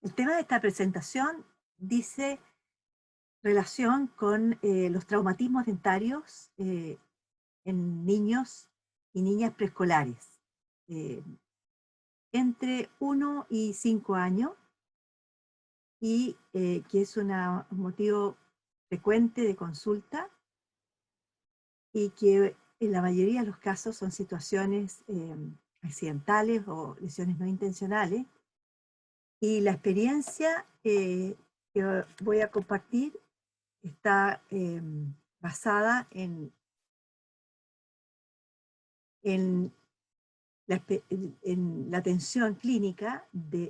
El tema de esta presentación dice relación con los traumatismos dentarios en niños y niñas preescolares, eh, entre 1 y 5 años, y que es un motivo frecuente de consulta y que en la mayoría de los casos son situaciones accidentales o lesiones no intencionales. Y la experiencia que voy a compartir está basada en en la atención clínica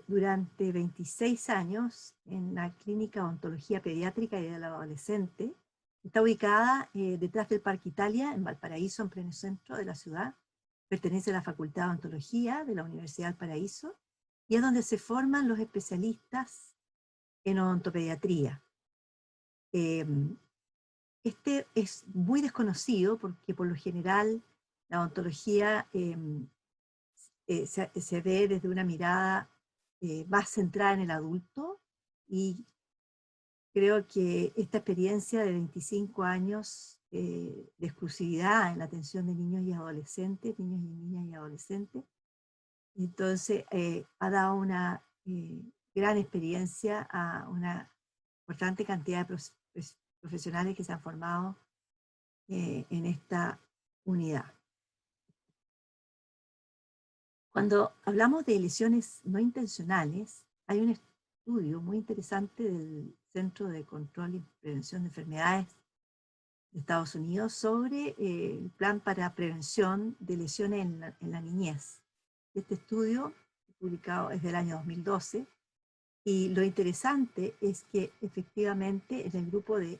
durante 26 años en la Clínica de Odontología Pediátrica y del Adolescente. Está ubicada detrás del Parque Italia, en Valparaíso, en pleno centro de la ciudad. Pertenece a la Facultad de Odontología de la Universidad del Paraíso y es donde se forman los especialistas en odontopediatría. Este es muy desconocido porque por lo general la odontología se ve desde una mirada más centrada en el adulto, y creo que esta experiencia de 25 años de exclusividad en la atención de niños y adolescentes, niños y niñas y adolescentes, entonces ha dado una gran experiencia a una importante cantidad de profesionales que se han formado en esta unidad. Cuando hablamos de lesiones no intencionales, hay un estudio muy interesante del Centro de Control y Prevención de Enfermedades de Estados Unidos sobre el plan para prevención de lesiones en la niñez. Este estudio, publicado es del año 2012, y lo interesante es que efectivamente en el grupo de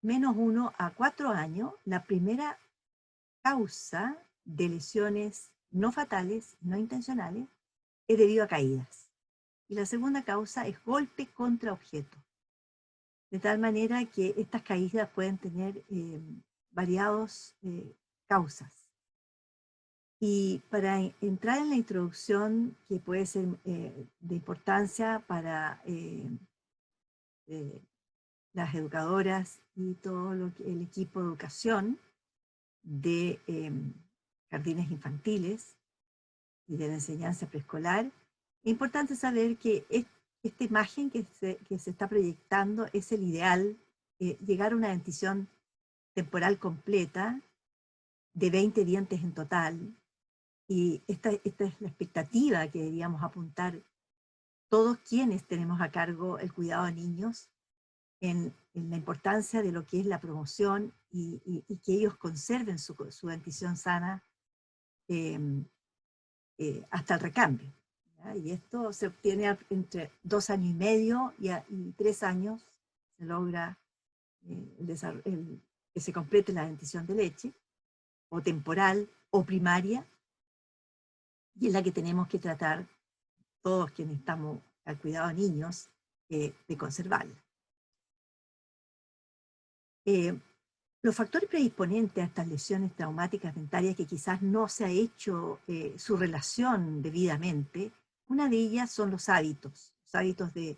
-1 a 4 años, la primera causa de lesiones no fatales, no intencionales, es debido a caídas. Y la segunda causa es golpe contra objeto. De tal manera que estas caídas pueden tener variadas causas. Y para entrar en la introducción, que puede ser de importancia para las educadoras y todo el equipo de educación de jardines infantiles y de la enseñanza preescolar, es importante saber que esta imagen que se está proyectando es el ideal, llegar a una dentición temporal completa de 20 dientes en total, y esta es la expectativa que deberíamos apuntar todos quienes tenemos a cargo el cuidado de niños en la importancia de lo que es la promoción y que ellos conserven su dentición sana hasta el recambio, ¿ya? Y esto se obtiene entre 2 años y medio y 3 años, se logra que se complete la dentición de leche, o temporal, o primaria, y es la que tenemos que tratar todos quienes estamos al cuidado de niños, de conservarla. Los factores predisponentes a estas lesiones traumáticas dentarias, que quizás no se ha hecho su relación debidamente, una de ellas son los hábitos de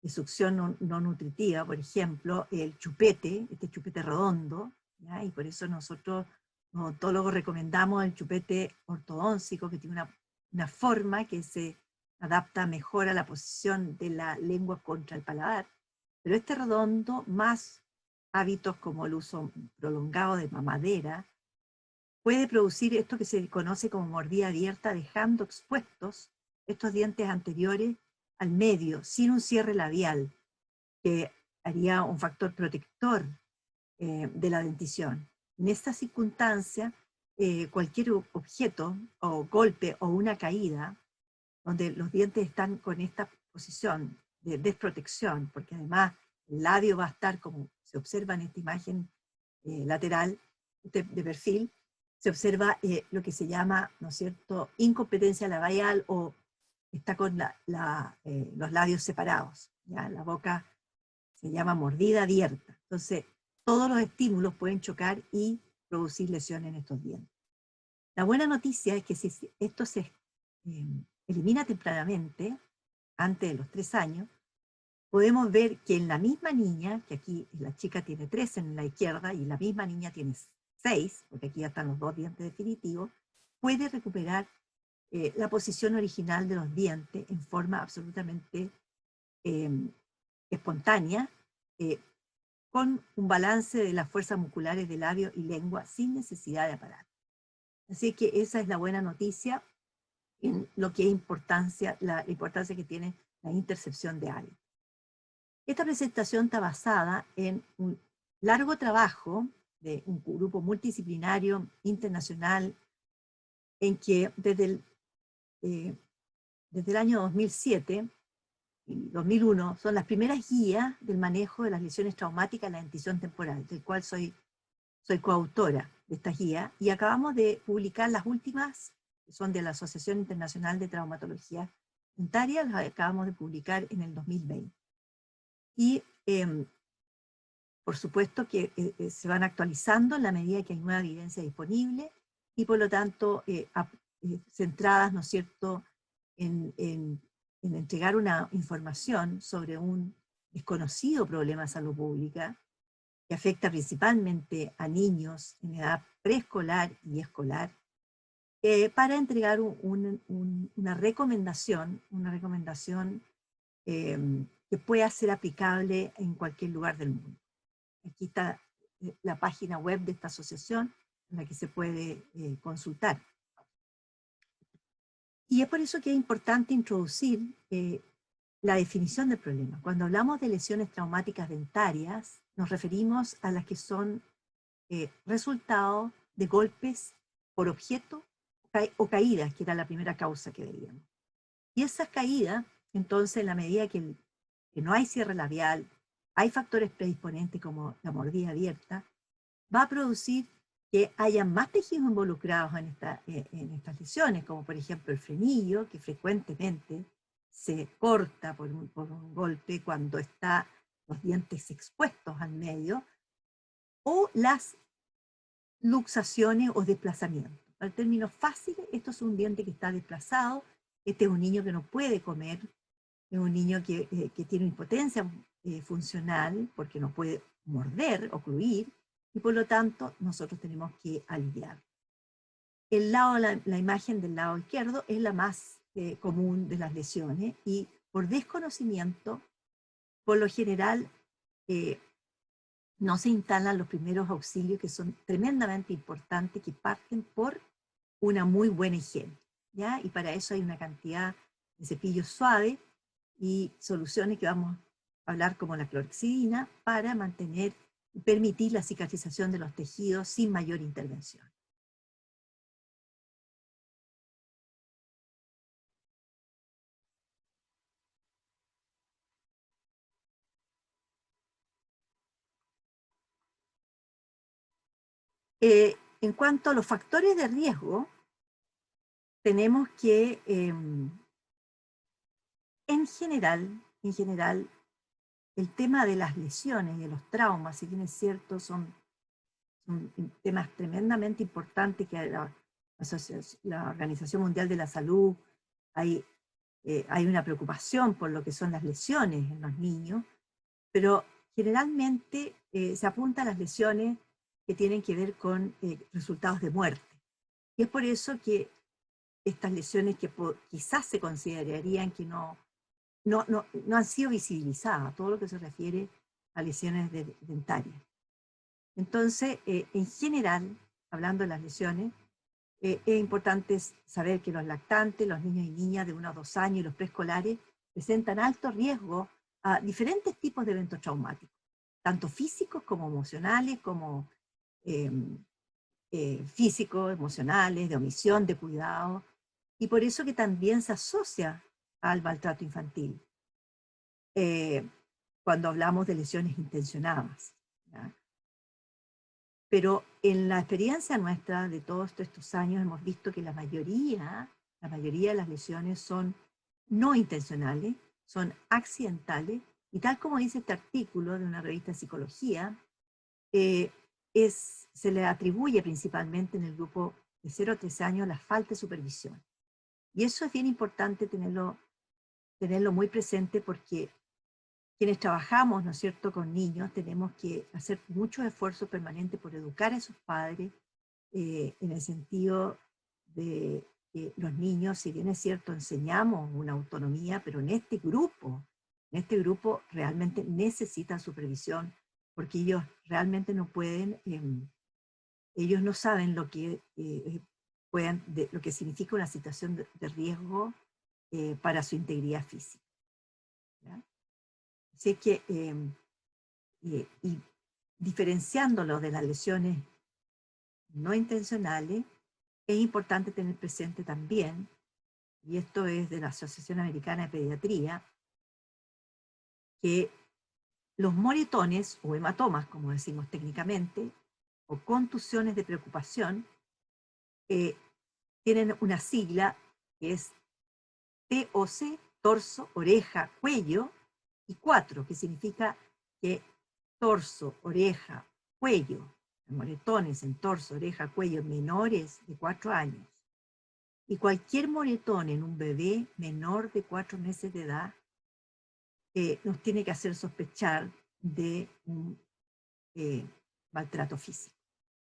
succión no nutritiva. Por ejemplo, el chupete, este chupete redondo, ¿ya? Y por eso nosotros, los odontólogos, recomendamos el chupete ortodóntico, que tiene una forma que se adapta mejor a la posición de la lengua contra el paladar. Pero este redondo, más hábitos como el uso prolongado de mamadera, puede producir esto que se conoce como mordida abierta, dejando expuestos estos dientes anteriores al medio, sin un cierre labial, que haría un factor protector de la dentición. En esta circunstancia, cualquier objeto o golpe o una caída, donde los dientes están con esta posición de desprotección, porque además el labio va a estar, como se observa en esta imagen lateral de perfil, se observa lo que se llama, ¿no es cierto?, incompetencia labial, o está con los labios separados, ¿ya? La boca se llama mordida abierta. Entonces, todos los estímulos pueden chocar y producir lesiones en estos dientes. La buena noticia es que si esto se elimina tempranamente, antes de los 3 años, podemos ver que en la misma niña, que aquí la chica tiene 3 en la izquierda y la misma niña tiene 6, porque aquí ya están los 2 dientes definitivos, puede recuperar la posición original de los dientes en forma absolutamente espontánea, eh, con un balance de las fuerzas musculares de labio y lengua sin necesidad de aparato. Así que esa es la buena noticia en lo que es la importancia que tiene la intercepción de hábitos. Esta presentación está basada en un largo trabajo de un grupo multidisciplinario internacional en que desde el año 2007 y 2001 son las primeras guías del manejo de las lesiones traumáticas en la dentición temporal, del cual soy coautora de esta guía, y acabamos de publicar las últimas, que son de la Asociación Internacional de Traumatología Dentaria, las acabamos de publicar en el 2020. Y por supuesto que se van actualizando en la medida que hay nueva evidencia disponible y por lo tanto centradas, ¿no es cierto?, en entregar una información sobre un desconocido problema de salud pública que afecta principalmente a niños en edad preescolar y escolar, para entregar una recomendación que pueda ser aplicable en cualquier lugar del mundo. Aquí está la página web de esta asociación en la que se puede consultar. Y es por eso que es importante introducir la definición del problema. Cuando hablamos de lesiones traumáticas dentarias, nos referimos a las que son resultado de golpes por objeto o caídas, que era la primera causa que veíamos. Y esas caídas, entonces, en la medida que no hay cierre labial, hay factores predisponentes como la mordida abierta, va a producir que haya más tejidos involucrados en estas lesiones, como por ejemplo el frenillo, que frecuentemente se corta por un golpe cuando están los dientes expuestos al medio, o las luxaciones o desplazamientos. Al término fácil, esto es un diente que está desplazado, este es un niño que no puede comer, es un niño que tiene impotencia funcional porque no puede morder o cruir, y por lo tanto nosotros tenemos que aliviar. La imagen del lado izquierdo es la más común de las lesiones, y por desconocimiento, por lo general, no se instalan los primeros auxilios, que son tremendamente importantes, que parten por una muy buena higiene, ¿ya? Y para eso hay una cantidad de cepillos suaves y soluciones que vamos a hablar, como la clorexidina, para mantener y permitir la cicatrización de los tejidos sin mayor intervención. En cuanto a los factores de riesgo, tenemos que, en general, el tema de las lesiones y de los traumas, si bien es cierto, son temas tremendamente importantes que la Organización Mundial de la Salud, hay una preocupación por lo que son las lesiones en los niños, pero generalmente se apunta a las lesiones que tienen que ver con resultados de muerte. Y es por eso que estas lesiones que quizás se considerarían que no han sido visibilizadas, todo lo que se refiere a lesiones dentarias. Entonces, en general, hablando de las lesiones, es importante saber que los lactantes, los niños y niñas de 1 a 2 años y los preescolares presentan alto riesgo a diferentes tipos de eventos traumáticos, tanto físicos como emocionales, como físicos, emocionales, de omisión, de cuidado, y por eso que también se asocia al maltrato infantil cuando hablamos de lesiones intencionadas, ¿ya? Pero en la experiencia nuestra de todos estos años hemos visto que la mayoría de las lesiones son no intencionales, son accidentales, y tal como dice este artículo de una revista de psicología, se le atribuye principalmente en el grupo de 0 a 13 años la falta de supervisión. Y eso es bien importante tenerlo tenerlo muy presente porque quienes trabajamos, ¿no es cierto?, con niños, tenemos que hacer mucho esfuerzo permanente por educar a sus padres en el sentido de que los niños, si bien es cierto, enseñamos una autonomía, pero en este grupo realmente necesitan supervisión, porque ellos realmente no pueden, ellos no saben lo que, lo que significa una situación de riesgo para su integridad física. ¿Ya? Así que, y diferenciándolo de las lesiones no intencionales, es importante tener presente también, y esto es de la Asociación Americana de Pediatría, que los moretones o hematomas, como decimos técnicamente, o contusiones de preocupación, eh, tienen una sigla que es TOC, torso, oreja, cuello, y 4, que significa que torso, oreja, cuello, moretones en torso, oreja, cuello menores de 4 años, y cualquier moretón en un bebé menor de 4 meses de edad nos tiene que hacer sospechar de un maltrato físico.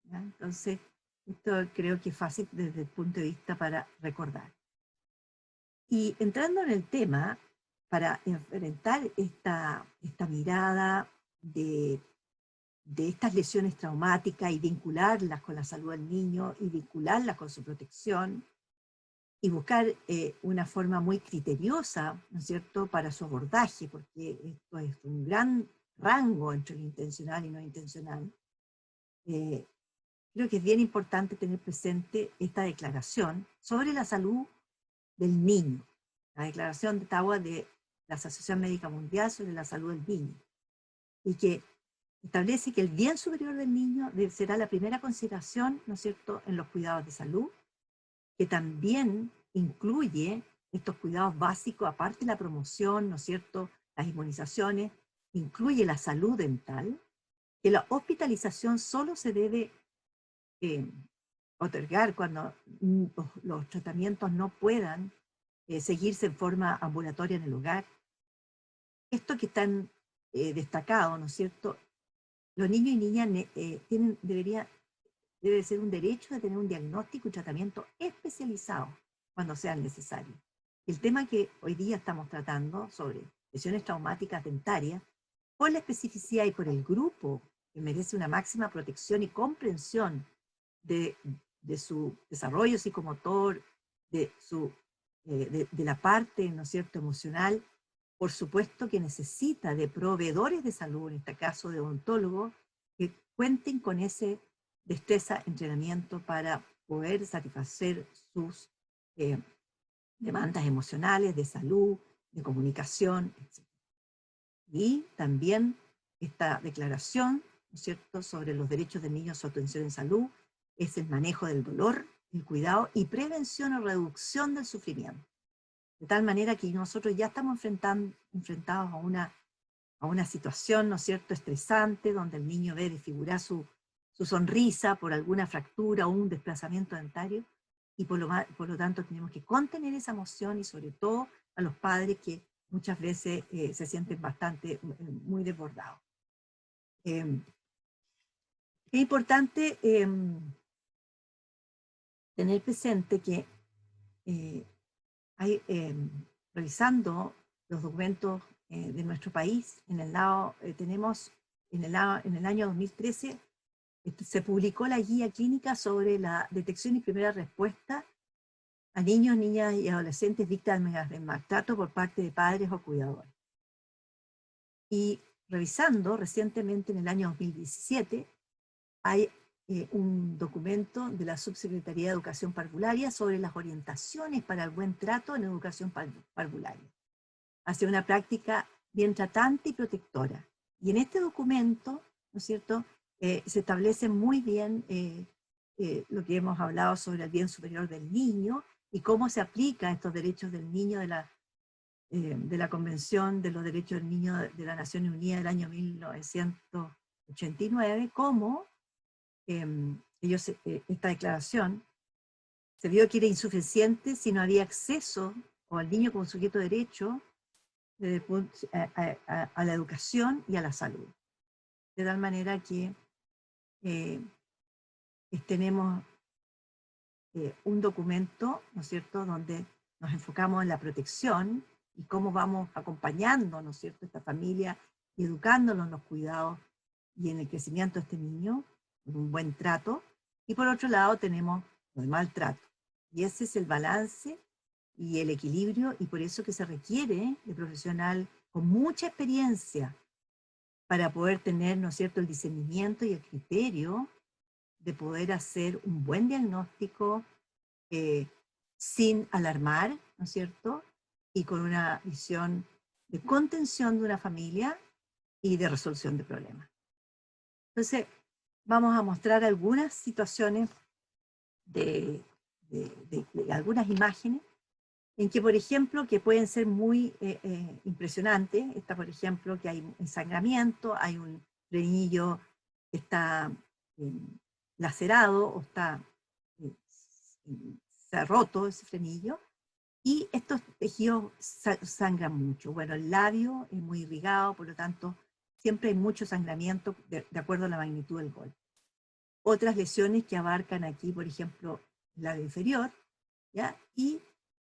¿Ya? Entonces, esto creo que es fácil desde el punto de vista para recordar. Y entrando en el tema, para enfrentar esta mirada de estas lesiones traumáticas y vincularlas con la salud del niño y vincularlas con su protección y buscar una forma muy criteriosa, ¿no es cierto?, para su abordaje, porque esto es un gran rango entre lo intencional y no intencional. Creo que es bien importante tener presente esta declaración sobre la salud del niño, la declaración de Ottawa de la Asociación Médica Mundial sobre la salud del niño, y que establece que el bien superior del niño será la primera consideración, ¿no es cierto?, en los cuidados de salud, que también incluye estos cuidados básicos, aparte de la promoción, ¿no es cierto?, las inmunizaciones, incluye la salud dental, que la hospitalización solo se debe otorgar cuando los tratamientos no puedan seguirse en forma ambulatoria en el hogar. Esto que están destacado, ¿no es cierto? Los niños y niñas debe ser un derecho de tener un diagnóstico y tratamiento especializado cuando sea necesario. El tema que hoy día estamos tratando sobre lesiones traumáticas dentarias, por la especificidad y por el grupo que merece una máxima protección y comprensión de su desarrollo psicomotor, de la parte, ¿no es cierto?, emocional, por supuesto que necesita de proveedores de salud, en este caso de odontólogos, que cuenten con ese destreza, entrenamiento para poder satisfacer sus demandas emocionales, de salud, de comunicación, etc. Y también esta declaración, ¿no es cierto?, sobre los derechos del niño a su atención en salud, es el manejo del dolor, el cuidado y prevención o reducción del sufrimiento. De tal manera que nosotros ya estamos enfrentados a una situación, ¿no es cierto?, estresante, donde el niño ve desfigurar su sonrisa por alguna fractura o un desplazamiento dentario, y por lo tanto tenemos que contener esa emoción, y sobre todo a los padres que muchas veces se sienten muy desbordados. Es importante tener presente que revisando los documentos de nuestro país, en el lado tenemos, en el año 2013, se publicó la guía clínica sobre la detección y primera respuesta a niños, niñas y adolescentes víctimas de maltrato por parte de padres o cuidadores. Y revisando recientemente, en el año 2017, hay un documento de la Subsecretaría de Educación Parvularia sobre las orientaciones para el buen trato en educación parvularia, hacia una práctica bien tratante y protectora. Y en este documento, ¿no es cierto?, se establece muy bien lo que hemos hablado sobre el bien superior del niño y cómo se aplica estos derechos del niño de la Convención de los Derechos del Niño de las Naciones Unidas del año 1989, cómo esta declaración se vio que era insuficiente si no había acceso, o al niño como sujeto de derecho, a la educación y a la salud. De tal manera que tenemos un documento, ¿no es cierto?, donde nos enfocamos en la protección y cómo vamos acompañando, ¿no es cierto?, esta familia y educándolos en los cuidados y en el crecimiento de este niño, con un buen trato. Y por otro lado tenemos el maltrato. Y ese es el balance y el equilibrio, y por eso que se requiere de profesional con mucha experiencia para poder tener, ¿no es cierto?, el discernimiento y el criterio de poder hacer un buen diagnóstico sin alarmar, ¿no es cierto?, y con una visión de contención de una familia y de resolución de problemas. Entonces, vamos a mostrar algunas situaciones de algunas imágenes en que, por ejemplo, que pueden ser muy impresionantes. Esta, por ejemplo, que hay ensangramiento, hay un frenillo que está lacerado o está, se ha roto ese frenillo, y estos tejidos sangran mucho. Bueno, el labio es muy irrigado, por lo tanto, siempre hay mucho sangramiento de acuerdo a la magnitud del golpe. Otras lesiones que abarcan aquí, por ejemplo, el labio inferior, ¿ya? Y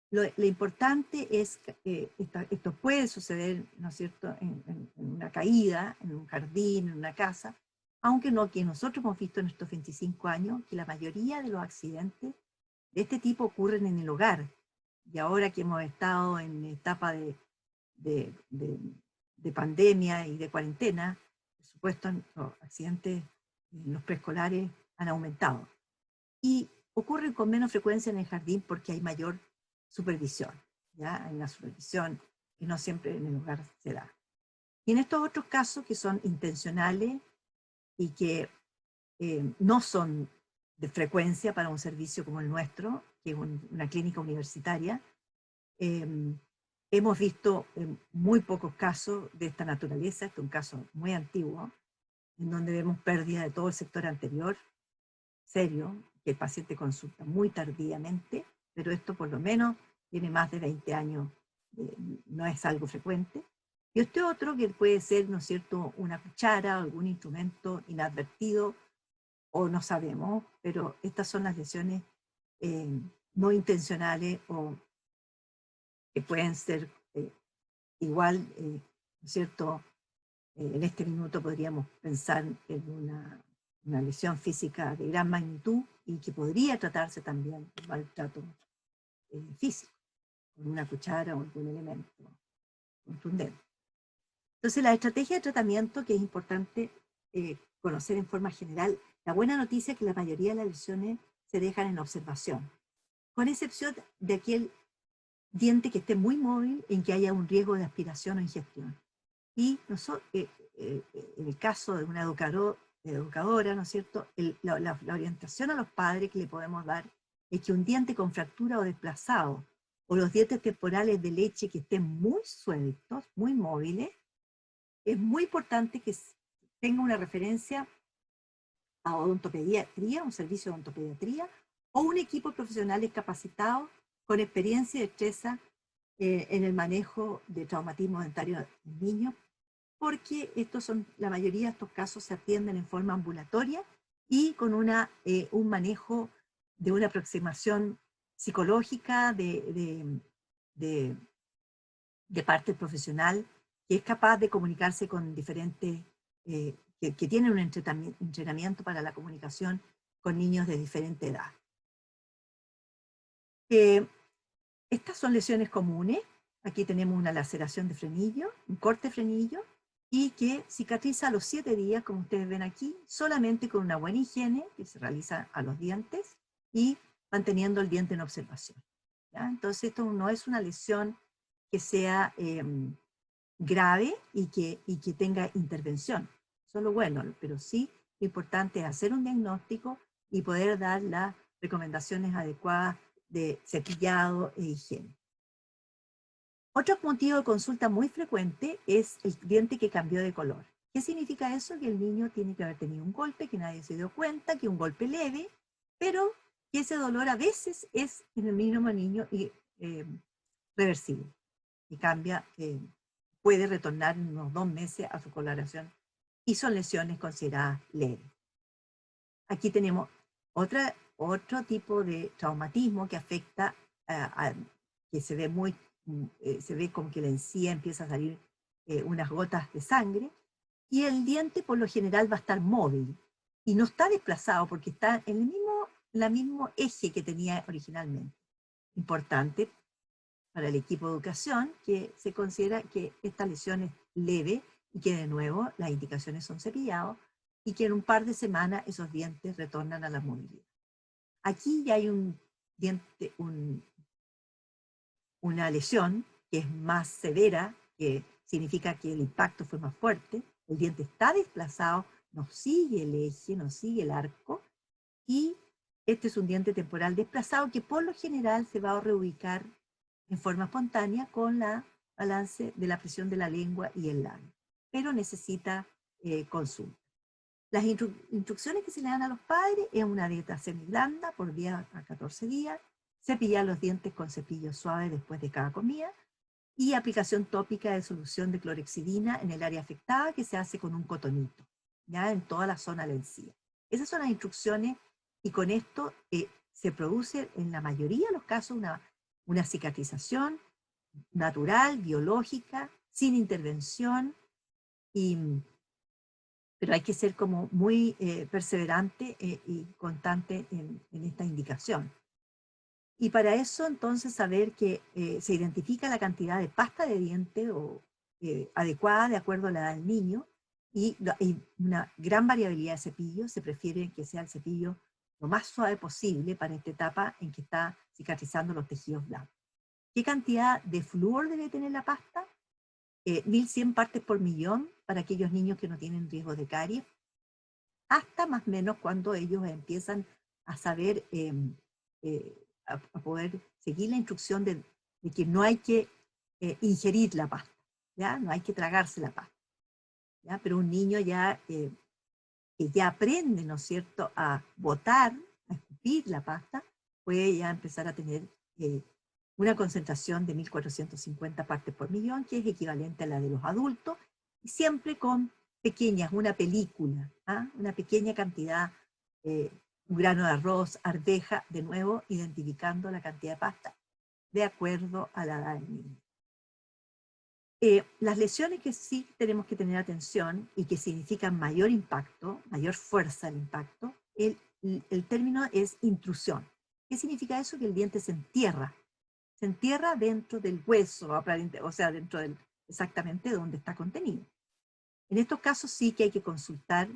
lo importante es que esto puede suceder, ¿no es cierto?, en una caída, en un jardín, en una casa, aunque no, que nosotros hemos visto en estos 25 años que la mayoría de los accidentes de este tipo ocurren en el hogar. Y ahora que hemos estado en etapa de pandemia y de cuarentena, por supuesto, los accidentes en los preescolares han aumentado. Y ocurren con menos frecuencia en el jardín porque hay mayor supervisión, ¿ya? Hay una supervisión que no siempre en el hogar se da. Y en estos otros casos que son intencionales y que no son de frecuencia para un servicio como el nuestro, que es una clínica universitaria, hemos visto muy pocos casos de esta naturaleza. Este es un caso muy antiguo, en donde vemos pérdida de todo el sector anterior, serio, que el paciente consulta muy tardíamente, pero esto por lo menos tiene más de 20 años, no es algo frecuente. Y este otro que puede ser, ¿no es cierto?, una cuchara o algún instrumento inadvertido, o no sabemos, pero estas son las lesiones no intencionales o que pueden ser igual, ¿no es cierto? En este minuto podríamos pensar en una lesión física de gran magnitud y que podría tratarse también de maltrato físico, con una cuchara o algún elemento contundente. Entonces, la estrategia de tratamiento, que es importante conocer en forma general, la buena noticia es que la mayoría de las lesiones se dejan en observación, con excepción de aquel diente que esté muy móvil, en que haya un riesgo de aspiración o ingestión. Y en el caso de una educadora, ¿no es cierto?, la orientación a los padres que le podemos dar es que un diente con fractura o desplazado, o los dientes temporales de leche que estén muy sueltos, muy móviles, es muy importante que tenga una referencia a odontopediatría, un servicio de odontopediatría, o un equipo de profesionales capacitados con experiencia y destreza en el manejo de traumatismo dentario en niños, porque la mayoría de estos casos se atienden en forma ambulatoria y con un manejo de una aproximación psicológica de parte profesional, que es capaz de comunicarse con diferentes, que tienen un entrenamiento para la comunicación con niños de diferente edad. Estas son lesiones comunes. Aquí tenemos una laceración de frenillo, un corte de frenillo, y que cicatriza a los 7 días, como ustedes ven aquí, solamente con una buena higiene que se realiza a los dientes y manteniendo el diente en observación, ¿ya? Entonces esto no es una lesión que sea grave y que tenga intervención, solo bueno, pero sí lo importante es hacer un diagnóstico y poder dar las recomendaciones adecuadas de cepillado e higiene. Otro motivo de consulta muy frecuente es el diente que cambió de color. ¿Qué significa eso? Que el niño tiene que haber tenido un golpe, que nadie se dio cuenta, que un golpe leve, pero que ese dolor a veces es en el mismo niño reversible y cambia puede retornar en unos 2 meses a su coloración y son lesiones consideradas leves. Aquí tenemos otro tipo de traumatismo que afecta, que se ve se ve como que la encía empieza a salir unas gotas de sangre, y el diente por lo general va a estar móvil y no está desplazado porque está en el mismo eje que tenía originalmente. Importante para el equipo de educación que se considera que esta lesión es leve y que de nuevo las indicaciones son cepillados y que en un par de semanas esos dientes retornan a la movilidad. Aquí ya hay una lesión que es más severa, que significa que el impacto fue más fuerte, el diente está desplazado, no sigue el eje, no sigue el arco, y este es un diente temporal desplazado que por lo general se va a reubicar en forma espontánea con la balance de la presión de la lengua y el labio, pero necesita consulta. Las instrucciones que se le dan a los padres es una dieta semiblanda por 10 a 14 días, cepillar los dientes con cepillo suave después de cada comida y aplicación tópica de solución de clorexidina en el área afectada que se hace con un cotonito, ya en toda la zona de la encía. Esas son las instrucciones y con esto se produce en la mayoría de los casos una cicatrización natural, biológica, sin intervención, pero hay que ser como muy perseverante y constante en esta indicación. Y para eso entonces saber que se identifica la cantidad de pasta de diente adecuada de acuerdo a la edad del niño, y hay una gran variabilidad de cepillos. Se prefiere que sea el cepillo lo más suave posible para esta etapa en que está cicatrizando los tejidos blancos. ¿Qué cantidad de flúor debe tener la pasta? 1100 partes por millón para aquellos niños que no tienen riesgo de caries, hasta más o menos cuando ellos empiezan a saber, a poder seguir la instrucción de que no hay que ingerir la pasta, ¿ya? No hay que tragarse la pasta, ¿ya? Pero un niño ya, que ya aprende, ¿no es cierto?, a botar, a escupir la pasta, puede ya empezar a tener una concentración de 1450 partes por millón, que es equivalente a la de los adultos, y siempre con pequeñas, una película, una pequeña cantidad, un grano de arroz, arveja, de nuevo identificando la cantidad de pasta de acuerdo a la edad del niño. Las lesiones que sí tenemos que tener atención y que significan mayor impacto, mayor fuerza al impacto, el término es intrusión. ¿Qué significa eso? Que el diente se entierra dentro del hueso, o sea, dentro del exactamente donde está contenido. En estos casos sí que hay que consultar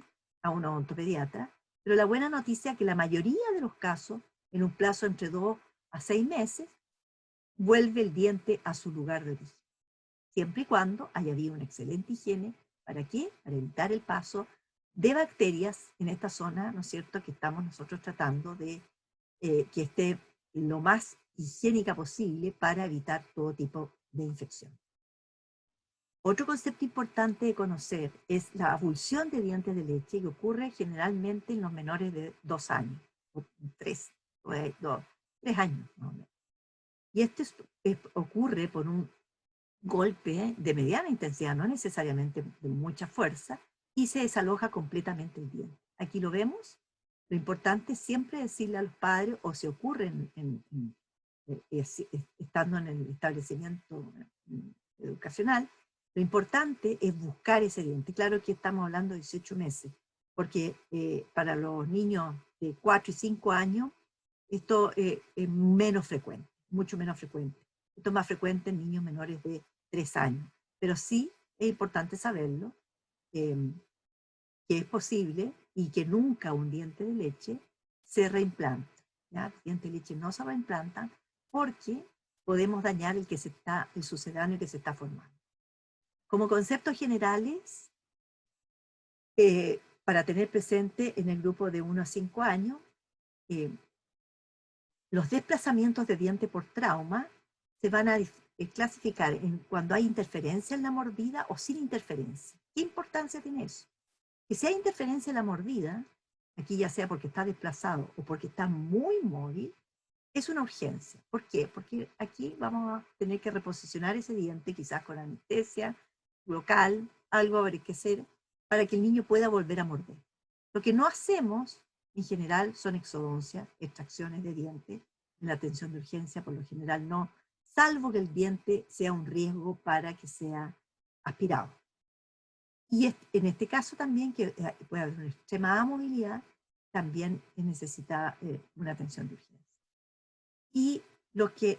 a un odontopediatra, pero la buena noticia es que la mayoría de los casos, en un plazo entre 2 a 6 meses, vuelve el diente a su lugar de origen, siempre y cuando haya habido una excelente higiene. ¿Para qué? Para evitar el paso de bacterias en esta zona, ¿no es cierto?, que estamos nosotros tratando de que esté lo más higiénica posible para evitar todo tipo de infección. Otro concepto importante de conocer es la avulsión de dientes de leche, que ocurre generalmente en los menores de 2 años, o 3 años más o menos. Y esto ocurre por un golpe de mediana intensidad, no necesariamente de mucha fuerza, y se desaloja completamente el diente. Aquí lo vemos. Lo importante es siempre decirle a los padres, o si ocurre estando en el establecimiento educacional, lo importante es buscar ese diente. Claro que estamos hablando de 18 meses, porque para los niños de 4 y 5 años, esto es menos frecuente, mucho menos frecuente. Esto es más frecuente en niños menores de 3 años. Pero sí es importante saberlo, que es posible y que nunca un diente de leche se reimplanta, ¿ya? Los dientes de leche no se reimplantan porque podemos dañar el sucedáneo que se está formando. Como conceptos generales, para tener presente en el grupo de 1 a 5 años, los desplazamientos de diente por trauma se van a clasificar en cuando hay interferencia en la mordida o sin interferencia. ¿Qué importancia tiene eso? Que si hay interferencia en la mordida, aquí ya sea porque está desplazado o porque está muy móvil, es una urgencia. ¿Por qué? Porque aquí vamos a tener que reposicionar ese diente, quizás con anestesia, local, algo habrá que hacer para que el niño pueda volver a morder. Lo que no hacemos, en general, son exodoncias, extracciones de dientes. En la atención de urgencia, por lo general, no, salvo que el diente sea un riesgo para que sea aspirado. Y en este caso también, que puede haber una extremada movilidad, también necesita una atención de urgencia. Y los que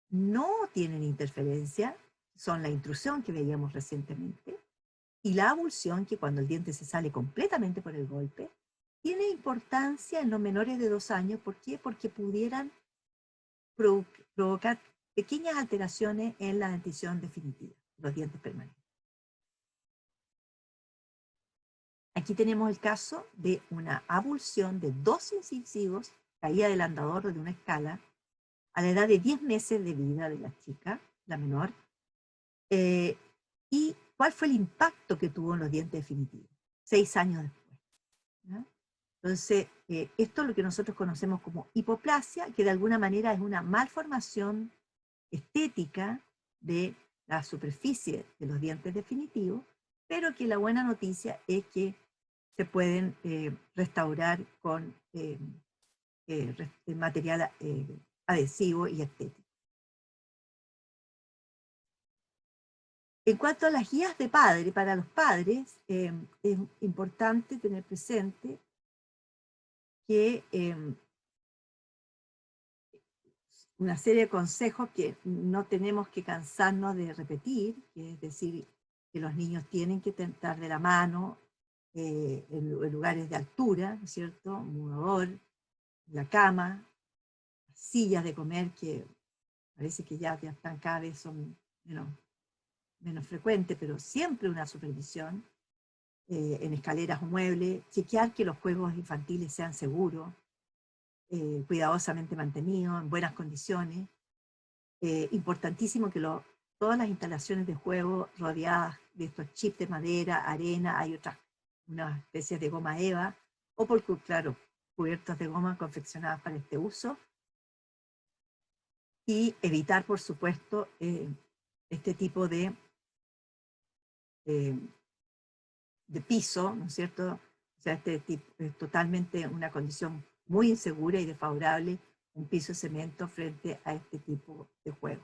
no tienen interferencia son la intrusión que veíamos recientemente y la avulsión, que cuando el diente se sale completamente por el golpe, tiene importancia en los menores de 2 años. ¿Por qué? Porque pudieran provocar pequeñas alteraciones en la dentición definitiva, los dientes permanentes. Aquí tenemos el caso de una avulsión de 2 incisivos, caída del andador de una escala, a la edad de 10 meses de vida de la chica, la menor. ¿Y cuál fue el impacto que tuvo en los dientes definitivos? 6 años después, ¿no? Entonces, esto es lo que nosotros conocemos como hipoplasia, que de alguna manera es una malformación estética de la superficie de los dientes definitivos, pero que la buena noticia es que se pueden restaurar con material adhesivo y estético. En cuanto a las guías de padre, para los padres es importante tener presente que una serie de consejos que no tenemos que cansarnos de repetir, que es decir, que los niños tienen que estar de la mano en lugares de altura, ¿no es cierto? Mudador, la cama, sillas de comer, que parece que ya están cada vez son menos frecuentes, pero siempre una supervisión en escaleras o muebles, chequear que los juegos infantiles sean seguros, cuidadosamente mantenidos, en buenas condiciones. Importantísimo que todas las instalaciones de juego rodeadas de estos chips de madera, arena, hay unas especies de goma eva, o claro, cubiertos de goma confeccionadas para este uso. Y evitar, por supuesto, este tipo de piso, ¿no es cierto? O sea, este tipo es totalmente una condición muy insegura y desfavorable, un piso de cemento frente a este tipo de juego.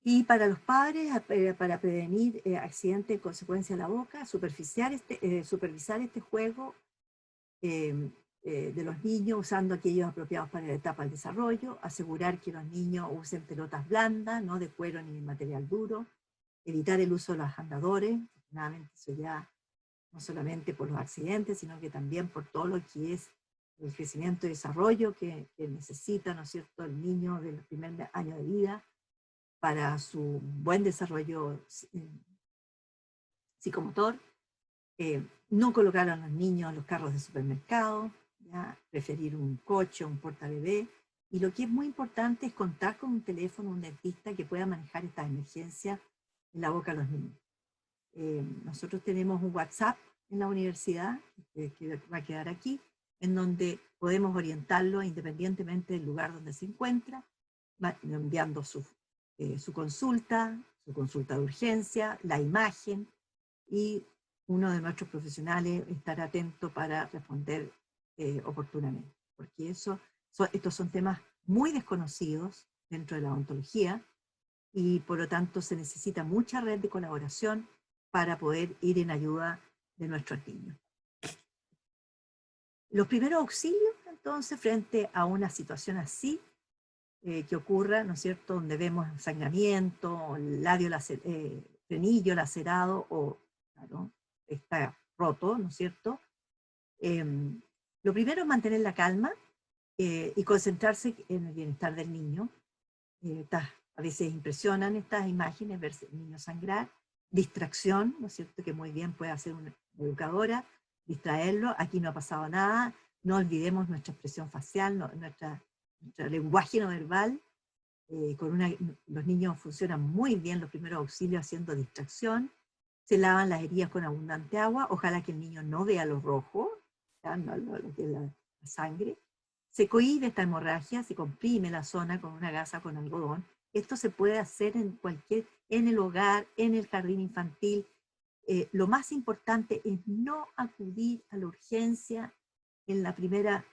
Y para los padres, para prevenir accidentes en consecuencia de la boca, supervisar este juego de los niños usando aquellos apropiados para la etapa del desarrollo, asegurar que los niños usen pelotas blandas, no de cuero ni de material duro, evitar el uso de los andadores, afortunadamente eso ya no solamente por los accidentes, sino que también por todo lo que es el crecimiento y desarrollo que necesita, ¿no es cierto?, el niño del primer año de vida para su buen desarrollo psicomotor. No colocar a los niños en los carros de supermercado, ¿ya? Preferir un coche, un portabebé. Y lo que es muy importante es contar con un teléfono, un dentista que pueda manejar estas emergencias en la boca de los niños. Nosotros tenemos un WhatsApp en la universidad, que va a quedar aquí, en donde podemos orientarlo independientemente del lugar donde se encuentra, enviando su consulta de urgencia, la imagen, y uno de nuestros profesionales estará atento para responder oportunamente, porque estos son temas muy desconocidos dentro de la odontología y por lo tanto se necesita mucha red de colaboración para poder ir en ayuda de nuestros niños. Los primeros auxilios, entonces, frente a una situación así, que ocurra, ¿no es cierto?, donde vemos sangramiento, labio frenillo lacerado o, claro, está roto, ¿no es cierto? Lo primero es mantener la calma y concentrarse en el bienestar del niño. A veces impresionan estas imágenes, ver al niño sangrar, distracción, ¿no es cierto?, que muy bien puede hacer una educadora, distraerlo, aquí no ha pasado nada, no olvidemos nuestra expresión facial, nuestro lenguaje no verbal. Los niños funcionan muy bien los primeros auxilios haciendo distracción, se lavan las heridas con abundante agua, ojalá que el niño no vea lo rojo, lo que es la sangre, se cohíbe esta hemorragia, se comprime la zona con una gasa con algodón Esto se puede hacer en el hogar, en el jardín infantil. Lo más importante es no acudir a la urgencia en la primera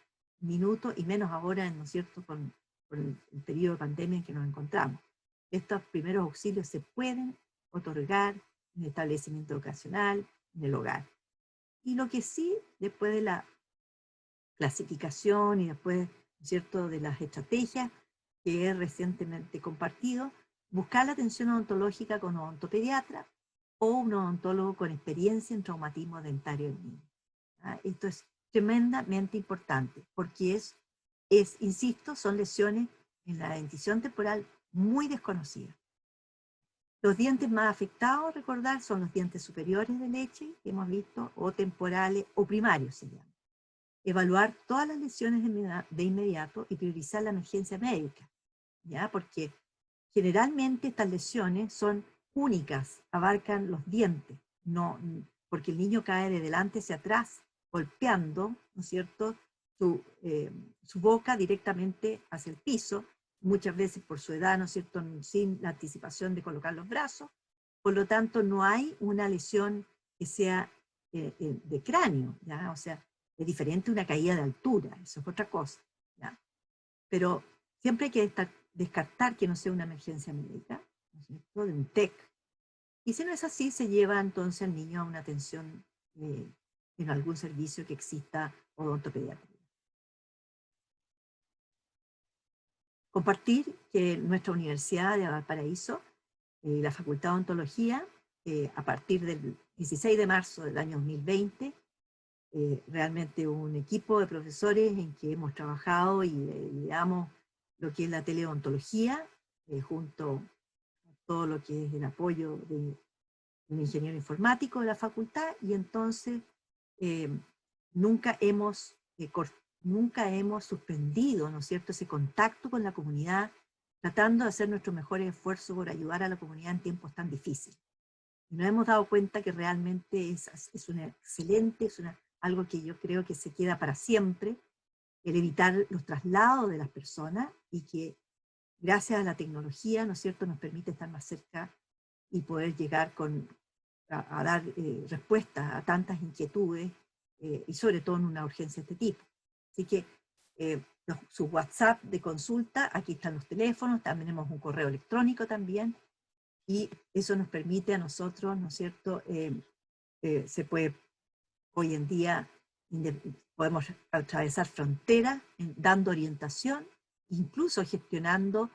minuto, y menos ahora, ¿no es cierto?, con el periodo de pandemia en que nos encontramos. Estos primeros auxilios se pueden otorgar en el establecimiento educacional, en el hogar. Y lo que sí, después de la clasificación y después, ¿no es cierto?, de las estrategias que he recientemente compartido, buscar la atención odontológica con un odontopediatra o un odontólogo con experiencia en traumatismo dentario en niños. Esto es tremendamente importante porque insisto, son lesiones en la dentición temporal muy desconocidas. Los dientes más afectados, recordar, son los dientes superiores de leche, que hemos visto, o temporales, o primarios se llaman. Evaluar todas las lesiones de inmediato y priorizar la emergencia médica, ¿ya? Porque generalmente estas lesiones son únicas, abarcan los dientes, no, porque el niño cae de delante hacia atrás, golpeando, ¿no es cierto?, su boca directamente hacia el piso, muchas veces por su edad, ¿no es cierto?, sin la anticipación de colocar los brazos. Por lo tanto, no hay una lesión que sea de cráneo, ¿ya? O sea, es diferente una caída de altura, eso es otra cosa, ¿ya? Pero siempre hay que descartar que no sea una emergencia médica, ¿no es cierto?, de un TEC. Y si no es así, se lleva entonces al niño a una atención en algún servicio que exista odontopediatría. Compartir que nuestra Universidad de Valparaíso, la Facultad de Odontología, a partir del 16 de marzo del año 2020, realmente un equipo de profesores en que hemos trabajado y ideamos lo que es la teleodontología, junto a todo lo que es el apoyo de un ingeniero informático de la facultad, y entonces eh, nunca hemos suspendido, ¿no es cierto?, ese contacto con la comunidad, tratando de hacer nuestros mejores esfuerzos por ayudar a la comunidad en tiempos tan difíciles. Y nos hemos dado cuenta que realmente es una excelente, algo que yo creo que se queda para siempre, el evitar los traslados de las personas, y que gracias a la tecnología, ¿no es cierto?, nos permite estar más cerca y poder llegar a dar respuestas a tantas inquietudes, y sobre todo en una urgencia de este tipo. Así que su WhatsApp de consulta, aquí están los teléfonos, también tenemos un correo electrónico también, y eso nos permite a nosotros, ¿no es cierto?, se puede, hoy en día, podemos atravesar fronteras dando orientación, incluso gestionando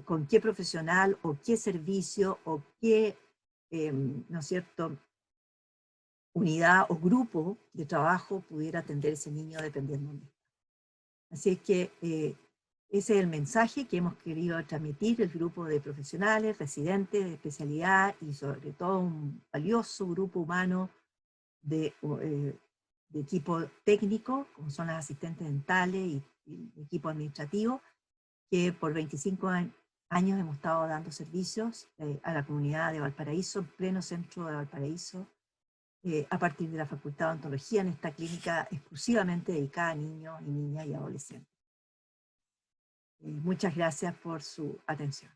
con qué profesional o qué servicio o qué, ¿no es cierto?, unidad o grupo de trabajo pudiera atender ese niño dependiendo de dónde está. Así es que ese es el mensaje que hemos querido transmitir el grupo de profesionales, residentes de especialidad y sobre todo un valioso grupo humano de equipo técnico, como son las asistentes dentales y equipo administrativo, que por 25 años hemos estado dando servicios a la comunidad de Valparaíso, en pleno centro de Valparaíso, a partir de la Facultad de Odontología, en esta clínica exclusivamente dedicada a niños y niñas y adolescentes. Muchas gracias por su atención.